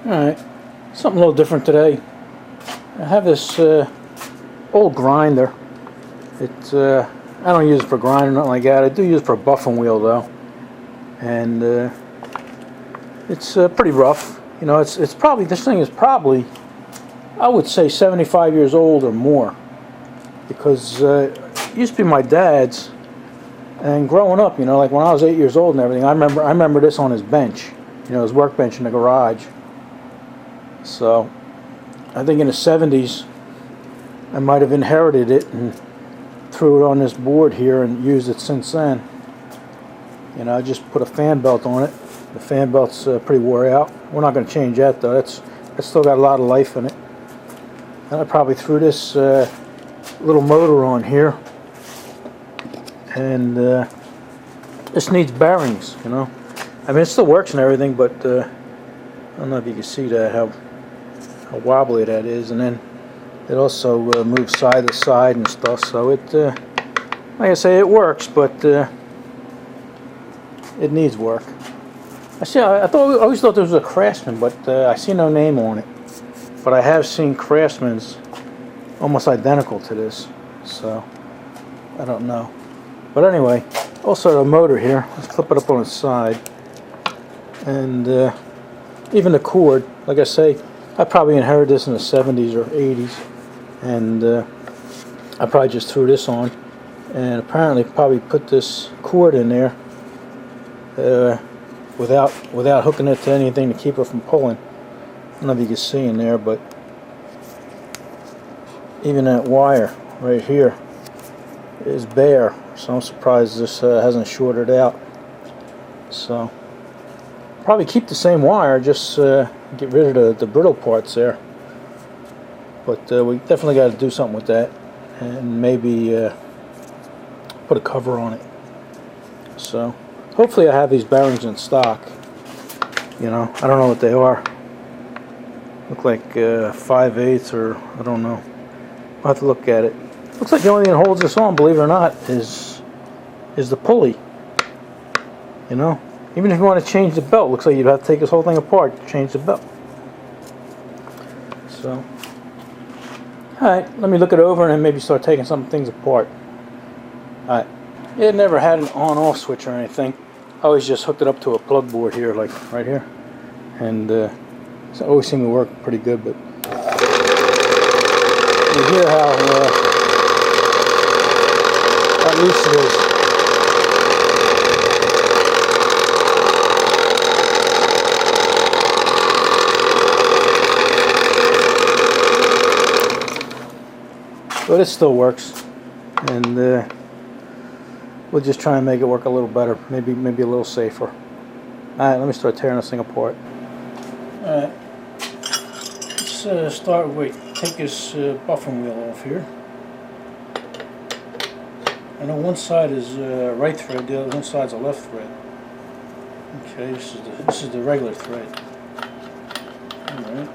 Alright, something a little different today. I have this old grinder. I don't use it for grinding, nothing like that. I do use it for a buffing wheel though. And it's pretty rough. You know, it's probably, this thing is probably, I would say 75 years old or more. Because it used to be my dad's. And growing up, you know, like when I was 8 years old and everything, I remember this on his bench. You know, his workbench in the garage. So, I think in the 70s, I might have inherited it and threw it on this board here and used it since then. You know, I just put a fan belt on it. The fan belt's pretty wore out. We're not going to change that though. It's still got a lot of life in it. And I probably threw this little motor on here. And this needs bearings, you know. I mean, it still works and everything, but I don't know if you can see that, how wobbly that is. And then it also moves side to side and stuff. So it, like I say, it works, but it needs work. I always thought there was a Craftsman, but I see no name on it. But I have seen Craftsman's almost identical to this, so I don't know. But anyway, also the motor here. Let's clip it up on its side, and even the cord. Like I say, I probably inherited this in the 70s or 80s, and I probably just threw this on, and apparently probably put this cord in there without hooking it to anything to keep it from pulling. I don't know if you can see in there, but even that wire right here is bare, so I'm surprised this hasn't shorted out. So probably keep the same wire, just get rid of the brittle parts there. But we definitely got to do something with that, and maybe put a cover on it. So hopefully I have these bearings in stock. You know, I don't know what they are. Look like 5/8 or I don't know. I'll have to look at it. Looks like the only thing that holds this on, believe it or not, is the pulley. You know, even if you want to change the belt, looks like you'd have to take this whole thing apart to change the belt. So, alright, let me look it over and then maybe start taking some things apart. Alright, it never had an on-off switch or anything. I always just hooked it up to a plug board here, like right here. And it always seemed to work pretty good, but you hear how loose it is. But it still works, and we'll just try and make it work a little better, maybe a little safer. Alright, let me start tearing this thing apart. Alright, let's start with, take this buffing wheel off here. I know one side is right thread, the other one side's a left thread. Okay, this is the regular thread. Alright.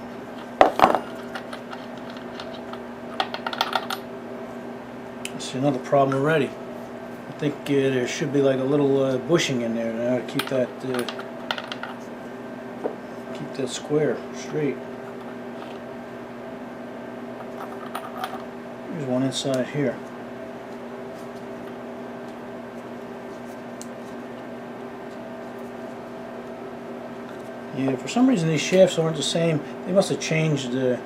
I see another problem already. I think there should be like a little bushing in there now to keep that square straight. There's one inside here. Yeah, for some reason these shafts aren't the same. They must have changed the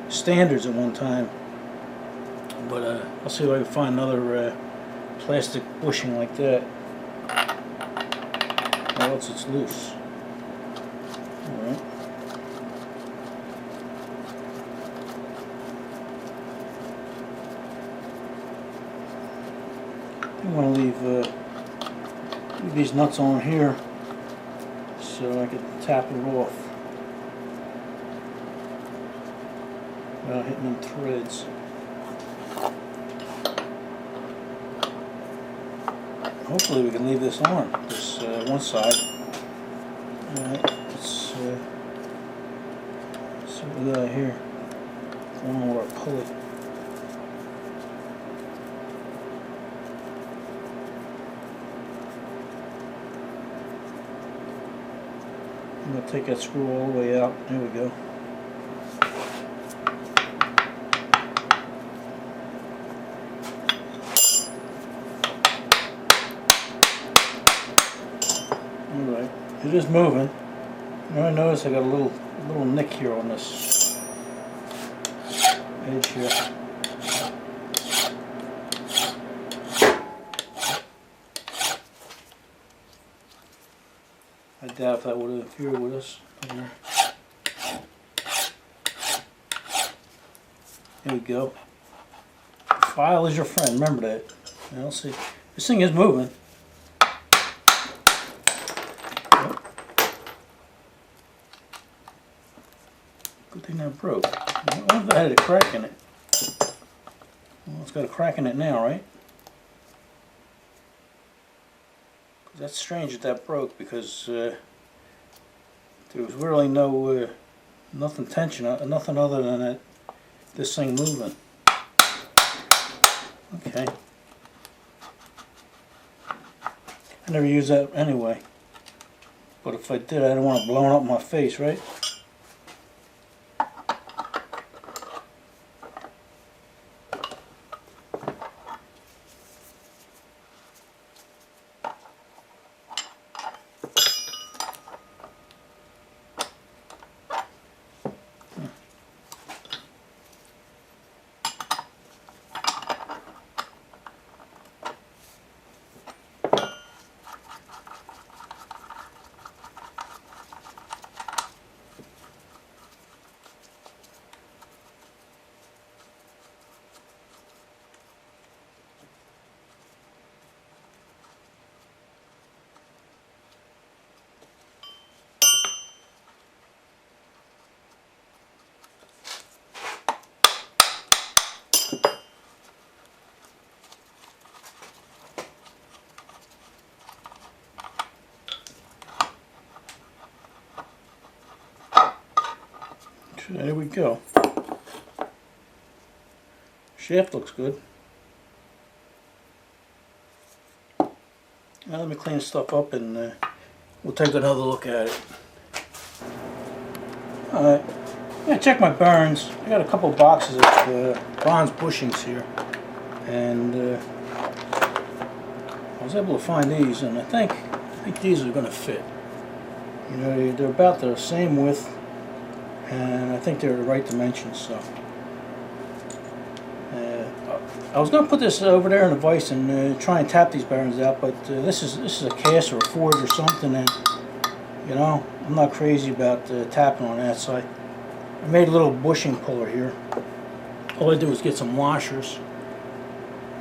standards at one time. But I'll see if I can find another plastic bushing like that. Or else it's loose. Alright. I want to leave these nuts on here so I can tap it off without hitting them threads. Hopefully we can leave this on, this one side. Alright, let's see what we got here. One more pulley. I'm going I'll take that screw all the way out. There we go. Alright, it is moving. Now I notice I got a little nick here on this edge here. I doubt if that would interfere with us. Here we go. File is your friend, remember that. Now let's see. This thing is moving. Good thing that broke. I wonder if that had a crack in it. Well, it's got a crack in it now, right? That's strange that broke, because there was really nothing tension, nothing other than this thing moving. Okay. I never use that anyway. But if I did, I don't want it blowing up my face, right? There we go. Shaft looks good. Now let me clean this stuff up and we'll take another look at it. Alright, I'm going to check my bearings. I got a couple of boxes of bronze bushings here, and I was able to find these, and I think these are going to fit. You know, they're about the same width, and I think they're the right dimensions. So I was going to put this over there in the vise and try and tap these bearings out, but this is a cast or a forge or something, and you know, I'm not crazy about tapping on that. So I made a little bushing puller here. All I do is get some washers.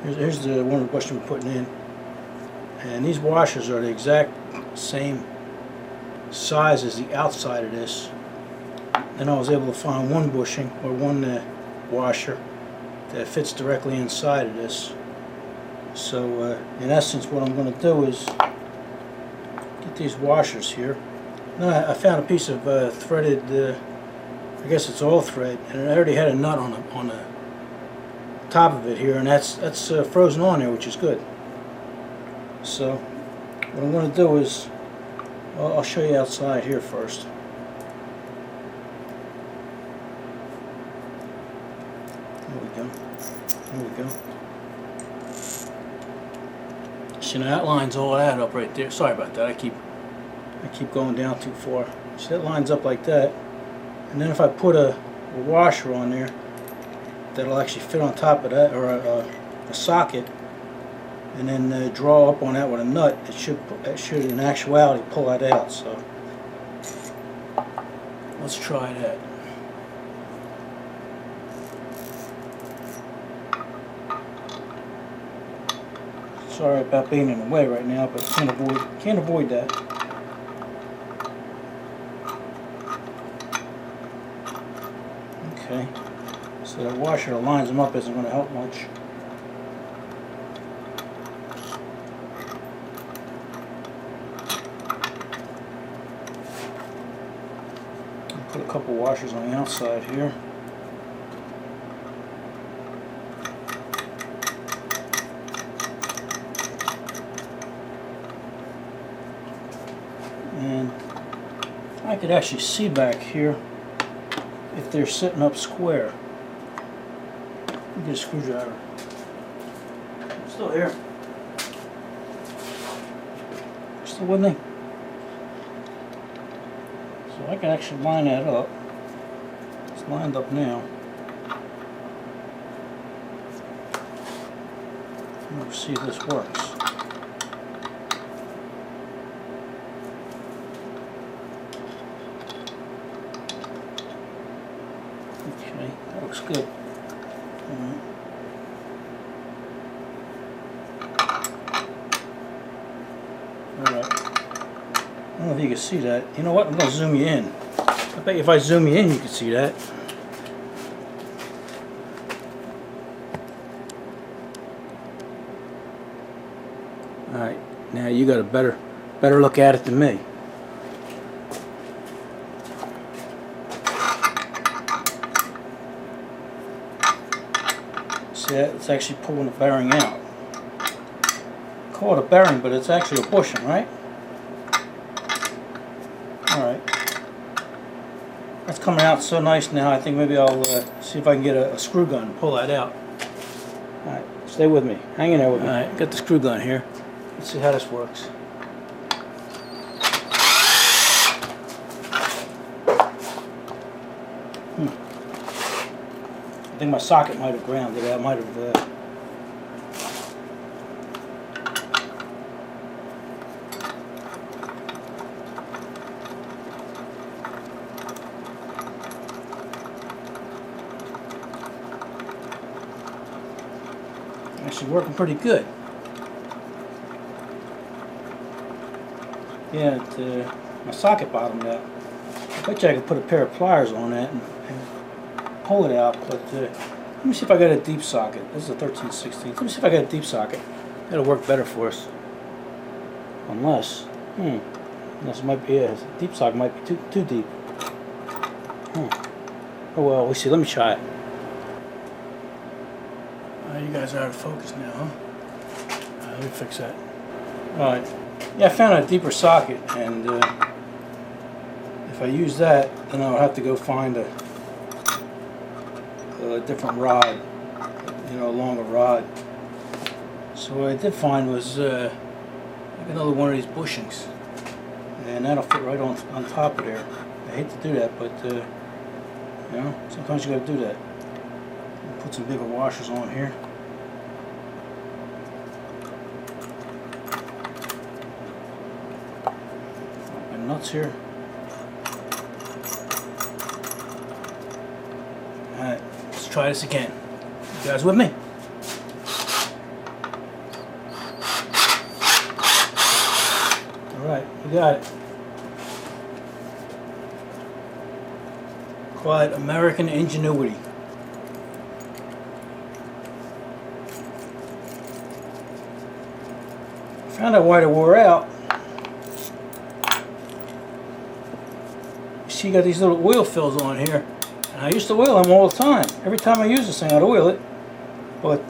Here's the one of the bushings we're putting in, and these washers are the exact same size as the outside of this. Then I was able to find one bushing, or one washer, that fits directly inside of this. So in essence, what I'm going to do is get these washers here. Now I found a piece of threaded, I guess it's all thread, and it already had a nut on the top of it here, and that's frozen on there, which is good. So what I'm going to do is, I'll show you outside here first. There we go. There we go. See, now that lines all that up right there. Sorry about that. I keep going down too far. See, that lines up like that. And then if I put a washer on there, that'll actually fit on top of that, or a socket, and then draw up on that with a nut. It should in actuality pull that out. So let's try that. Sorry about being in the way right now, but can't avoid that. Okay, so that washer lines them up isn't going to help much. I'll put a couple washers on the outside here. And I could actually see back here if they're sitting up square. Let me get a screwdriver. Still here. Still with me? So I can actually line that up. It's lined up now. Let's see if this works. Okay, that looks good. Alright. I don't know if you can see that. You know what? I'm going to zoom you in. I bet if I zoom you in, you can see that. Alright, now you got a better look at it than me. See that? It's actually pulling the bearing out. Call it a bearing, but it's actually a bushing, right? Alright. That's coming out so nice now, I think maybe I'll see if I can get a screw gun and pull that out. Alright, stay with me. Hang in there with me. Alright, got the screw gun here. Let's see how this works. I think my socket might have grounded. I might have. Actually working pretty good. Yeah, my socket bottomed out. I bet you I could put a pair of pliers on that and pull it out, but let me see if I got a deep socket. This is a 13/16. Let me see if I got a deep socket. That'll work better for us. Unless it might be a deep socket might be too deep. Oh well, we see. Let me try it. You guys are out of focus now, huh? Let me fix that. Alright. Yeah, I found a deeper socket, and if I use that, then I'll have to go find a different rod, you know, a longer rod. So what I did find was like another one of these bushings, and that'll fit right on top of there. I hate to do that, but you know, sometimes you got to do that. Put some bigger washers on here. My nuts here. Alright, let's try this again. You guys with me? Alright, you got it. Quite American ingenuity. Found out why they wore out. You see, you got these little oil fills on here. And I used to oil them all the time. Every time I use this thing, I'd oil it. But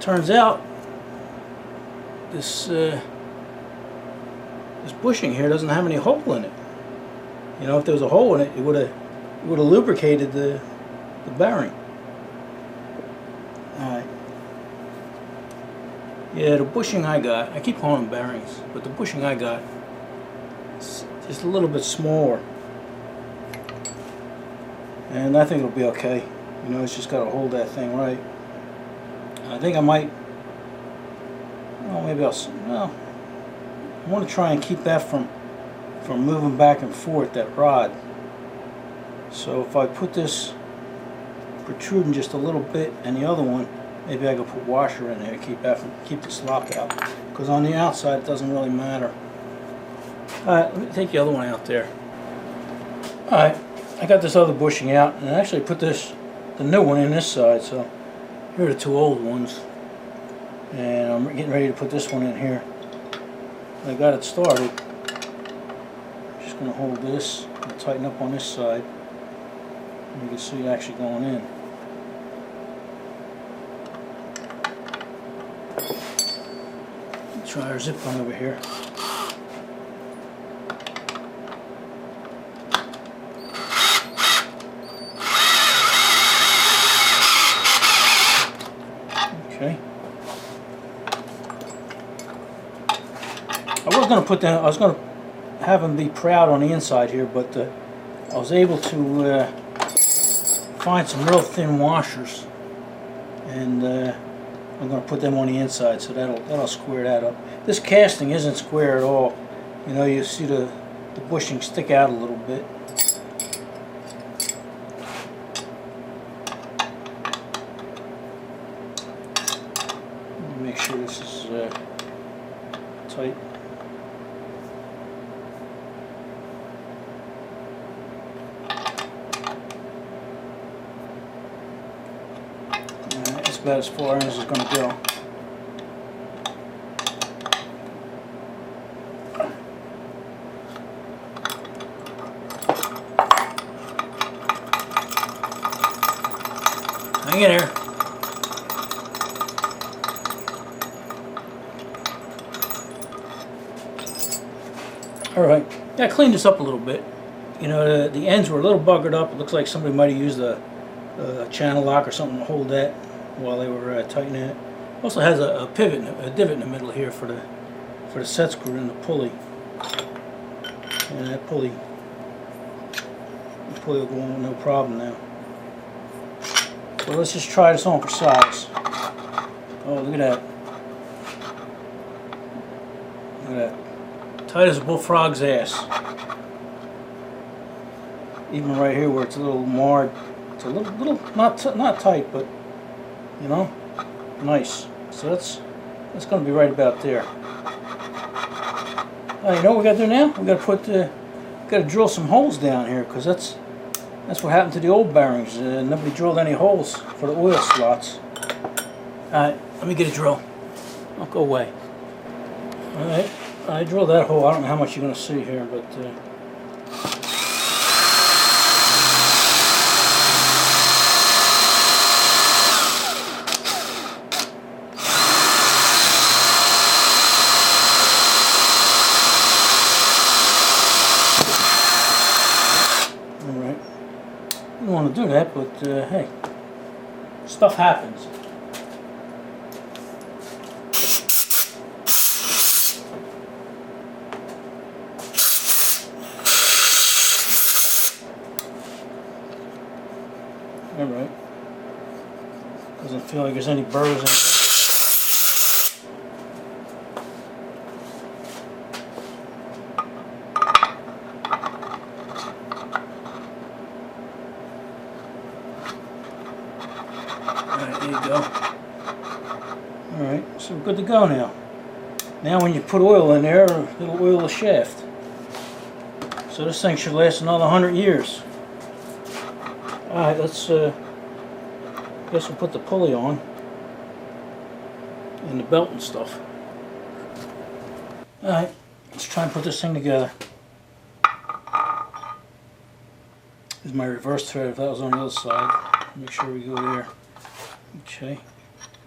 turns out this bushing here doesn't have any hole in it. You know, if there was a hole in it, it would have lubricated the bearing. Alright. Yeah, the bushing I got, I keep calling them bearings, but the bushing I got is just a little bit smaller. And I think it'll be okay. You know, it's just got to hold that thing right. I think I might, well, maybe I want to try and keep that from moving back and forth, that rod. So if I put this protruding just a little bit and the other one, maybe I could put washer in there to keep the slop out. Because on the outside it doesn't really matter. Alright, let me take the other one out there. Alright, I got this other bushing out, and I actually put the new one in this side, so here are the two old ones. And I'm getting ready to put this one in here. I got it started. Just going to hold this and tighten up on this side. And you can see it actually going in. Try our zip line over here. was gonna put them. I was gonna have them be proud on the inside here, but I was able to find some real thin washers, and I'm gonna put them on the inside, so that'll square that up. This casting isn't square at all. You know, you see the bushings stick out a little bit. Make sure this is tight. That's about as far as it's going to go. Hang in there. Alright, yeah, I cleaned this up a little bit. You know, the ends were a little buggered up. It looks like somebody might have used a channel lock or something to hold that while they were tightening it. Also has a pivot, a divot in the middle here for the set screw and the pulley. And that pulley will go on no problem now. So let's just try this on for size. Oh, look at that. Look at that. Tight as a bullfrog's ass. Even right here where it's a little marred, it's a little not tight, but you know, nice. So that's going to be right about there. You know what we got to do now? We got to drill some holes down here, because that's what happened to the old bearings. Nobody drilled any holes for the oil slots. Alright, let me get a drill. I'll go away. Alright, I drilled that hole. I don't know how much you're going to see here, but alright. I don't want to do that, but hey, stuff happens. Alright. Doesn't feel like there's any burrs in there. Alright, there you go. Alright, so we're good to go now. Now when you put oil in there, it'll oil the shaft. So this thing should last another 100 years. Alright, let's, guess we'll put the pulley on and the belt and stuff. Alright, let's try and put this thing together. This is my reverse thread if that was on the other side. Make sure we go there. Okay,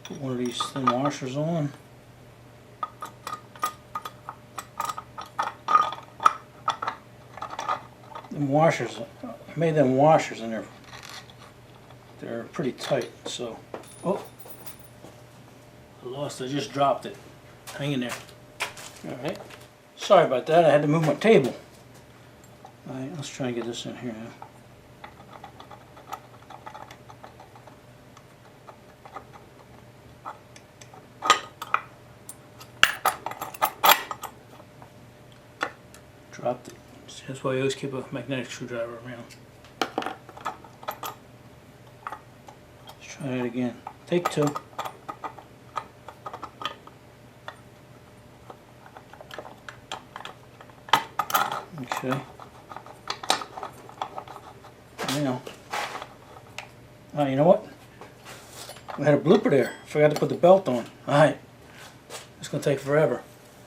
put one of these thin washers on. Them washers, I made them washers in there. They're pretty tight, so, oh, I just dropped it. Hang in there. Alright, sorry about that, I had to move my table. Alright, let's try and get this in here now. Dropped it. That's why I always keep a magnetic screwdriver around. Try it again. Take two. Okay. Now, you know what? We had a blooper there. Forgot to put the belt on. Alright. It's going to take forever.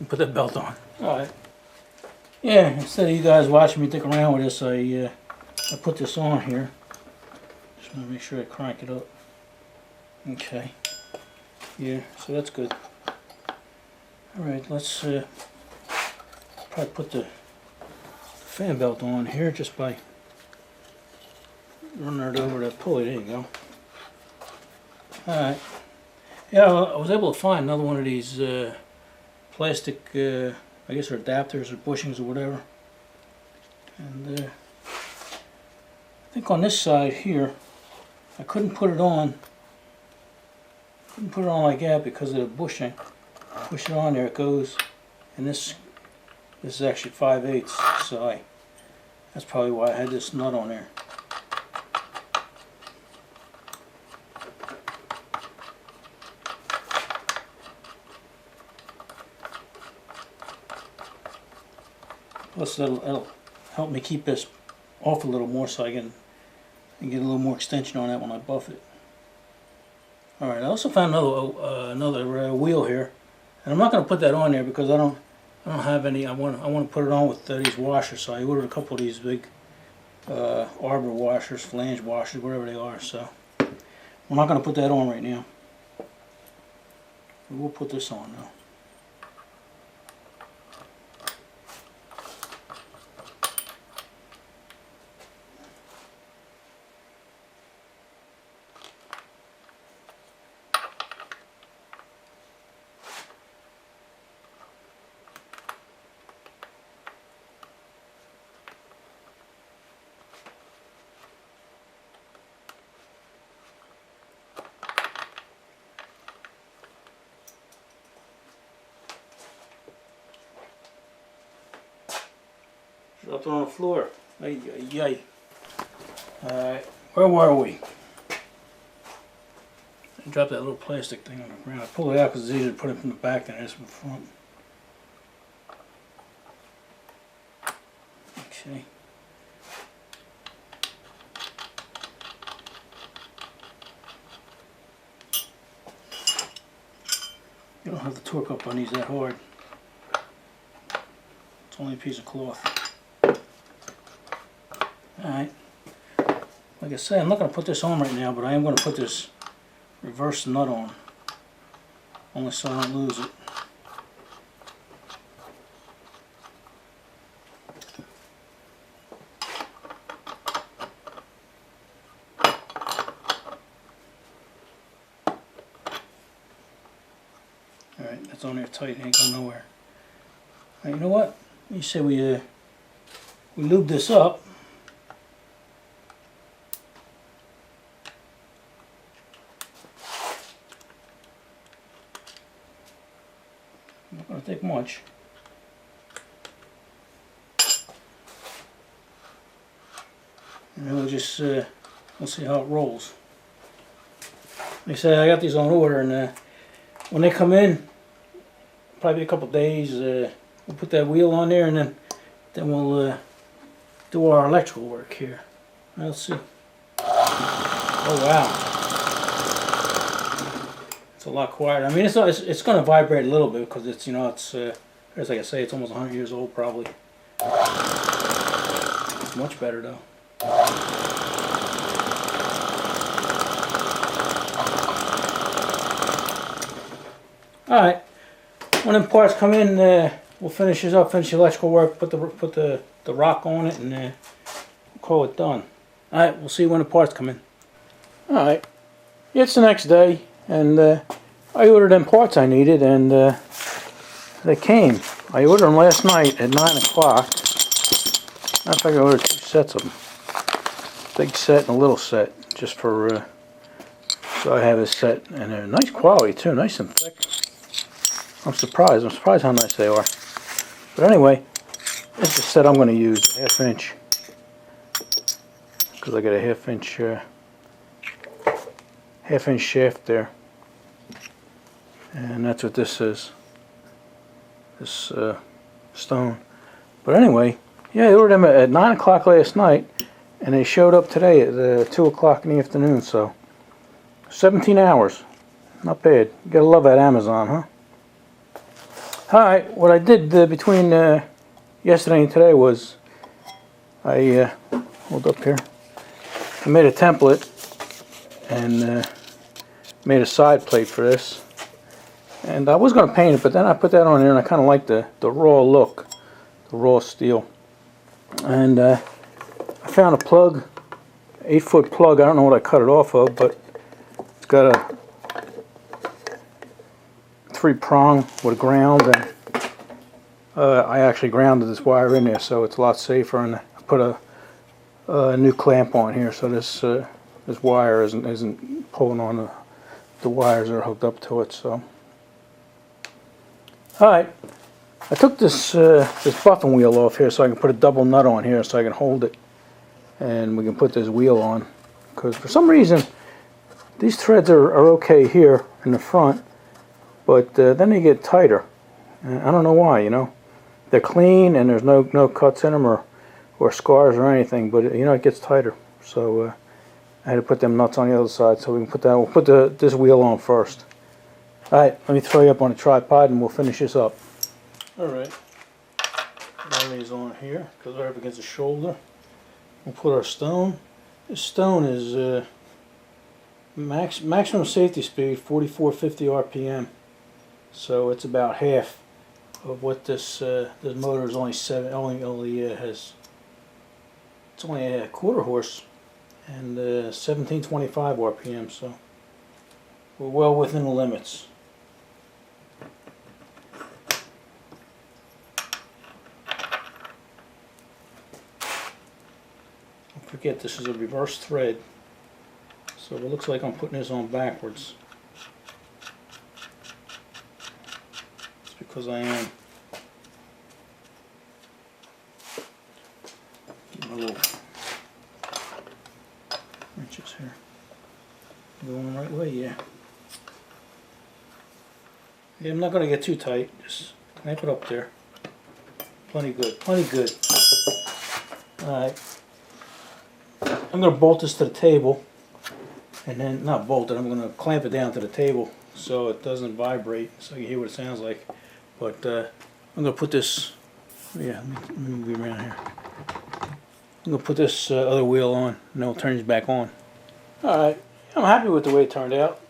Put that belt on. Alright. Yeah, instead of you guys watching me dick around with this, I put this on here. Just want to make sure I crank it up. Okay. Yeah, so that's good. Alright, let's probably put the fan belt on here just by running it over that pulley. There you go. Alright. Yeah, I was able to find another one of these plastic I guess they're adapters or bushings or whatever. And I think on this side here, I couldn't put it on. Couldn't put it on like that because of the bushing. Push it on there, it goes. And this is actually 5/8, so that's probably why I had this nut on there. Plus that'll help me keep this off a little more so I can get a little more extension on that when I buff it. Alright, I also found another wheel here. And I'm not going to put that on there because I don't have any. I want to put it on with these washers. So I ordered a couple of these big arbor washers, flange washers, whatever they are. So we're not going to put that on right now. We'll put this on though. Dropped it on the floor. Ay, ay, ay. Alright, where were we? I dropped that little plastic thing on the ground. I pulled it out because it's easier to put it from the back than it is from the front. Okay. You don't have to torque up on these that hard. It's only a piece of cloth. Alright, like I said, I'm not going to put this on right now, but I am going to put this reverse nut on, only so I don't lose it. Alright, that's on there tight, it ain't going nowhere. Alright, you know what? You say we lube this up. Not going to take much. And then we'll just we'll see how it rolls. Like I said, I got these on order, and when they come in, probably a couple days, we'll put that wheel on there, and then we'll do our electrical work here. Let's see. Oh wow. It's a lot quieter. I mean, it's going to vibrate a little bit because it's, you know, it's as like I say, it's almost 100 years old probably. It's much better though. All right. When the parts come in, we'll finish this up, finish the electrical work, put the rock on it, and call it done. All right. We'll see when the parts come in. All right. It's the next day. And I ordered them parts I needed, and they came. I ordered them last night at 9 o'clock. I think I ordered 2 sets of them. Big set and a little set, just for, so I have a set. And they're nice quality too, nice and thick. I'm surprised how nice they are. But anyway, this is the set I'm going to use, 1/2 inch. Because I got a 1/2 inch 1/2 inch shaft there, and that's what this is, this stone. But anyway, yeah, I ordered them at 9 o'clock last night, and they showed up today at 2 o'clock in the afternoon, so 17 hours, not bad. You gotta love that Amazon, huh? Alright, what I did between yesterday and today was I hold up here, I made a template and made a side plate for this, and I was going to paint it, but then I put that on there, and I kind of like the raw look, the raw steel. And I found a plug, 8-foot plug. I don't know what I cut it off of, but it's got a 3-prong with a ground, and I actually grounded this wire in there, so it's a lot safer, and I put a new clamp on here, so this wire isn't pulling on the wires that are hooked up to it. So, all right, I took this buffing wheel off here so I can put a double nut on here so I can hold it, and we can put this wheel on. Because for some reason these threads are okay here in the front, but then they get tighter. I don't know why. You know, they're clean and there's no cuts in them or scars or anything, but you know, it gets tighter. So I had to put them nuts on the other side so we can put that. We'll put this wheel on first. All right, let me throw you up on a tripod and we'll finish this up. All right, battery's on here because we're up against the shoulder. We'll put our stone. This stone is maximum safety speed 4450 RPM, so it's about half of what this motor is. Has. It's only a quarter horse and 1725 RPM, so we're well within the limits. Don't forget, this is a reverse thread, so it looks like I'm putting this on backwards. It's because I am. Get my little wrenches here. Going the right way, yeah. Yeah, I'm not going to get too tight. Just clamp it up there. Plenty good. Plenty good. Alright. I'm going to bolt this to the table. And then, not bolt it, I'm going to clamp it down to the table so it doesn't vibrate, so you hear what it sounds like. But I'm going to put this, yeah, let me move you around here. I'm going to put this other wheel on, and then it'll turn it back on. Alright, I'm happy with the way it turned out.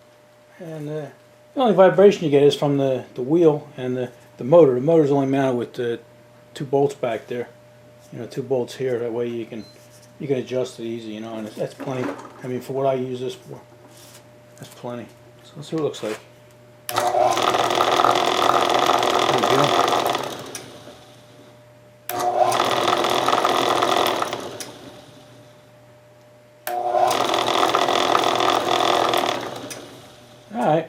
And the only vibration you get is from the wheel and the motor. The motor's only mounted with 2 bolts back there. You know, 2 bolts here, that way you can adjust it easy, you know, and that's plenty. I mean, for what I use this for, that's plenty. So let's see what it looks like. There we go. Alright,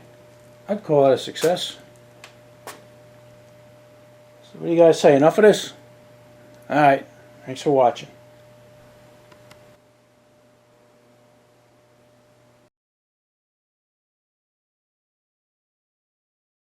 I'd call that a success. So what do you guys say? Enough of this? Alright, thanks for watching.